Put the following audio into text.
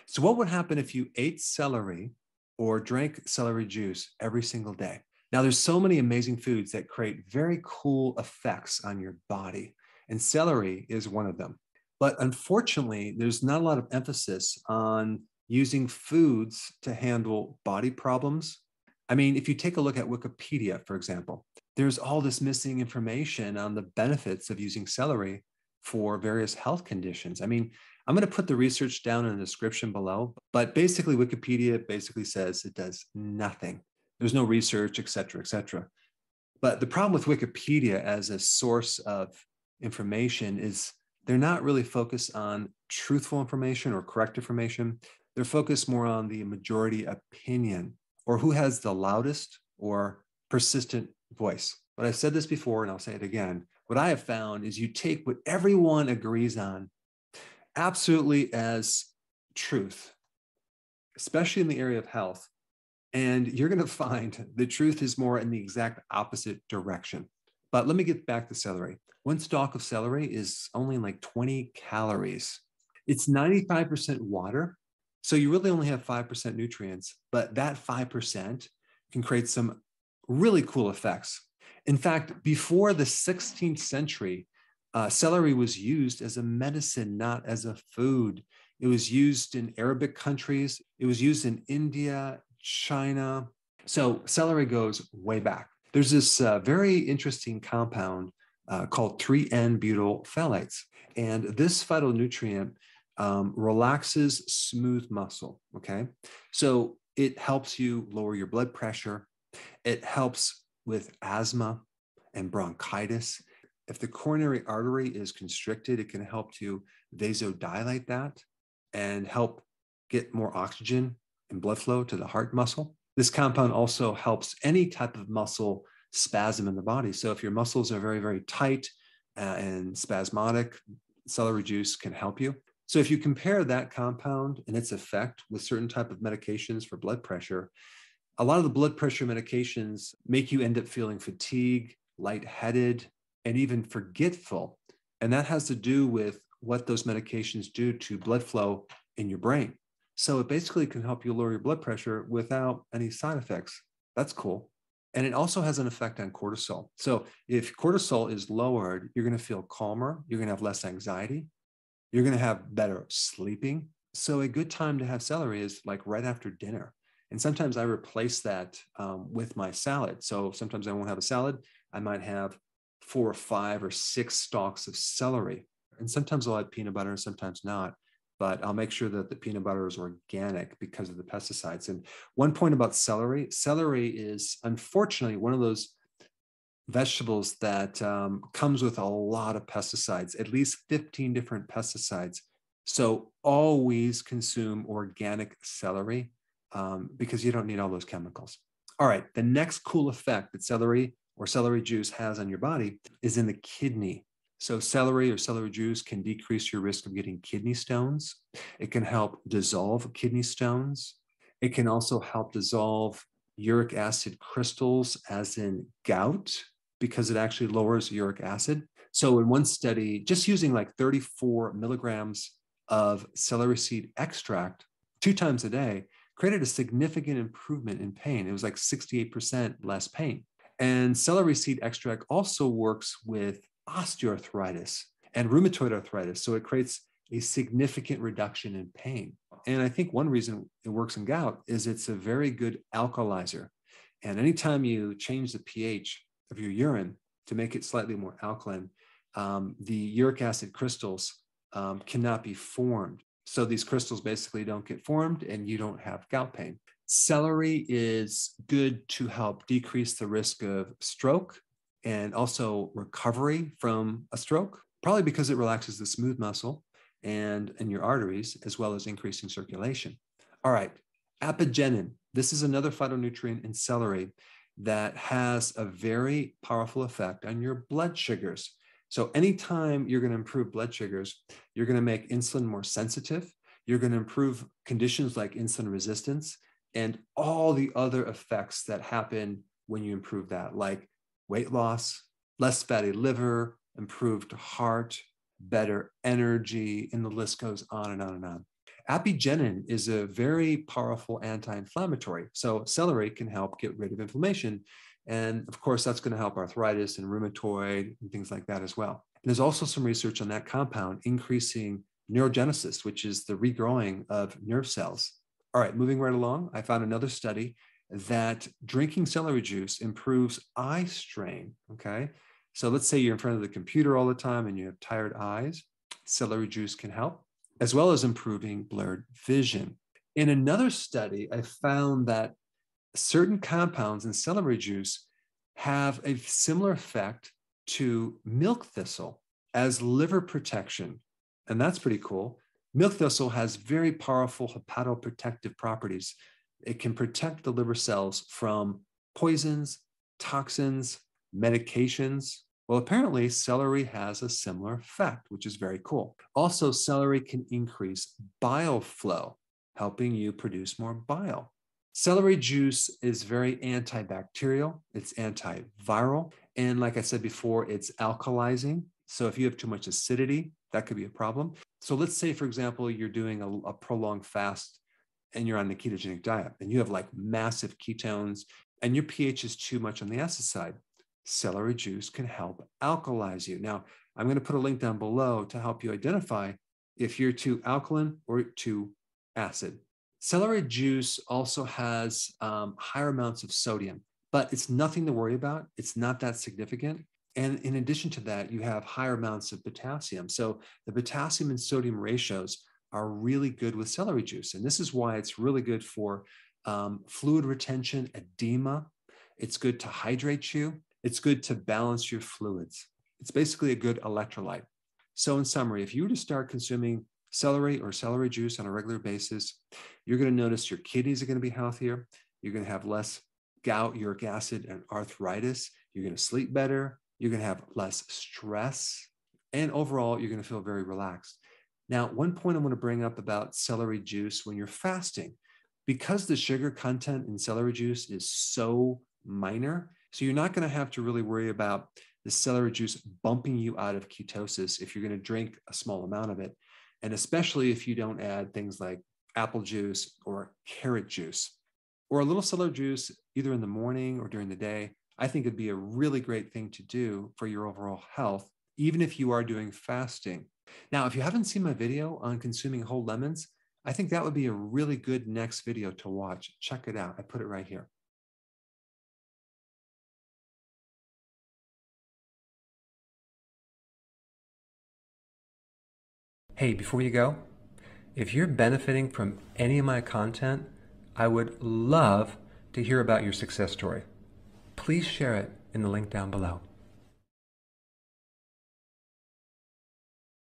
So what would happen if you ate celery or drank celery juice every single day? Now, there's so many amazing foods that create very cool effects on your body, and celery is one of them. But unfortunately, there's not a lot of emphasis on using foods to handle body problems. I mean, if you take a look at Wikipedia, for example, there's all this missing information on the benefits of using celery for various health conditions. I mean, I'm going to put the research down in the description below, but basically Wikipedia basically says it does nothing. There's no research, et cetera, et cetera. But the problem with Wikipedia as a source of information is they're not really focused on truthful information or correct information. They're focused more on the majority opinion or who has the loudest or persistent voice. But I've said this before and I'll say it again. What I have found is you take what everyone agrees on absolutely as truth, especially in the area of health. And you're going to find the truth is more in the exact opposite direction. But let me get back to celery. One stalk of celery is only like 20 calories. It's 95% water. So you really only have 5% nutrients, but that 5% can create some really cool effects. In fact, before the 16th century, celery was used as a medicine, not as a food. It was used in Arabic countries. It was used in India, China. So celery goes way back. There's this very interesting compound called 3N-butyl phthalates. And this phytonutrient relaxes smooth muscle, okay? So it helps you lower your blood pressure. It helps with asthma and bronchitis. If the coronary artery is constricted, it can help to vasodilate that and help get more oxygen and blood flow to the heart muscle. This compound also helps any type of muscle spasm in the body. So if your muscles are very, very tight and spasmodic, celery juice can help you. So if you compare that compound and its effect with certain type of medications for blood pressure, a lot of the blood pressure medications make you end up feeling fatigue, lightheaded, and even forgetful. And that has to do with what those medications do to blood flow in your brain. So it basically can help you lower your blood pressure without any side effects. That's cool. And it also has an effect on cortisol. So if cortisol is lowered, you're going to feel calmer. You're going to have less anxiety. You're going to have better sleeping. So a good time to have celery is like right after dinner. And sometimes I replace that with my salad. So sometimes I won't have a salad. I might have 4 or 5 or 6 stalks of celery. And sometimes I'll add peanut butter and sometimes not. But I'll make sure that the peanut butter is organic because of the pesticides. And one point about celery, celery is unfortunately one of those vegetables that comes with a lot of pesticides, at least 15 different pesticides. So always consume organic celery because you don't need all those chemicals. All right, the next cool effect that celery or celery juice has on your body is in the kidney. So celery or celery juice can decrease your risk of getting kidney stones. It can help dissolve kidney stones. It can also help dissolve uric acid crystals, as in gout, because it actually lowers uric acid. So in one study, just using like 34 milligrams of celery seed extract 2 times a day created a significant improvement in pain. It was like 68% less pain. And celery seed extract also works with osteoarthritis and rheumatoid arthritis. So it creates a significant reduction in pain. And I think one reason it works in gout is it's a very good alkalizer. And anytime you change the pH of your urine to make it slightly more alkaline, the uric acid crystals cannot be formed. So these crystals basically don't get formed and you don't have gout pain. Celery is good to help decrease the risk of stroke and also recovery from a stroke, probably because it relaxes the smooth muscle and in your arteries, as well as increasing circulation. All right, apigenin. This is another phytonutrient in celery that has a very powerful effect on your blood sugars. So anytime you're going to improve blood sugars, you're going to make insulin more sensitive. You're going to improve conditions like insulin resistance and all the other effects that happen when you improve that, like weight loss, less fatty liver, improved heart, better energy, and the list goes on and on and on. Apigenin is a very powerful anti-inflammatory. So celery can help get rid of inflammation. And of course, that's going to help arthritis and rheumatoid and things like that as well. And there's also some research on that compound increasing neurogenesis, which is the regrowing of nerve cells. All right, moving right along, I found another study that drinking celery juice improves eye strain, okay? So let's say you're in front of the computer all the time and you have tired eyes. Celery juice can help, as well as improving blurred vision. In another study, I found that certain compounds in celery juice have a similar effect to milk thistle as liver protection. And that's pretty cool. Milk thistle has very powerful hepatoprotective properties. It can protect the liver cells from poisons, toxins, medications. Well, apparently celery has a similar effect, which is very cool. Also, celery can increase bile flow, helping you produce more bile. Celery juice is very antibacterial, it's antiviral, and like I said before, it's alkalizing. So if you have too much acidity, that could be a problem. So let's say, for example, you're doing a prolonged fast and you're on the ketogenic diet and you have like massive ketones and your pH is too much on the acid side. Celery juice can help alkalize you. Now, I'm going to put a link down below to help you identify if you're too alkaline or too acid. Celery juice also has higher amounts of sodium, but it's nothing to worry about. It's not that significant. And in addition to that, you have higher amounts of potassium. So the potassium and sodium ratios are really good with celery juice. And this is why it's really good for fluid retention, edema. It's good to hydrate you. It's good to balance your fluids. It's basically a good electrolyte. So in summary, if you were to start consuming celery or celery juice on a regular basis, you're going to notice your kidneys are going to be healthier. You're going to have less gout, uric acid, and arthritis. You're going to sleep better. You're going to have less stress. And overall, you're going to feel very relaxed. Now, one point I want to bring up about celery juice when you're fasting, because the sugar content in celery juice is so minor, so you're not going to have to really worry about the celery juice bumping you out of ketosis if you're going to drink a small amount of it. And especially if you don't add things like apple juice or carrot juice or a little celery juice, either in the morning or during the day, I think it'd be a really great thing to do for your overall health, even if you are doing fasting. Now, if you haven't seen my video on consuming whole lemons, I think that would be a really good next video to watch. Check it out. I put it right here. Hey, before you go, if you're benefiting from any of my content, I would love to hear about your success story. Please share it in the link down below.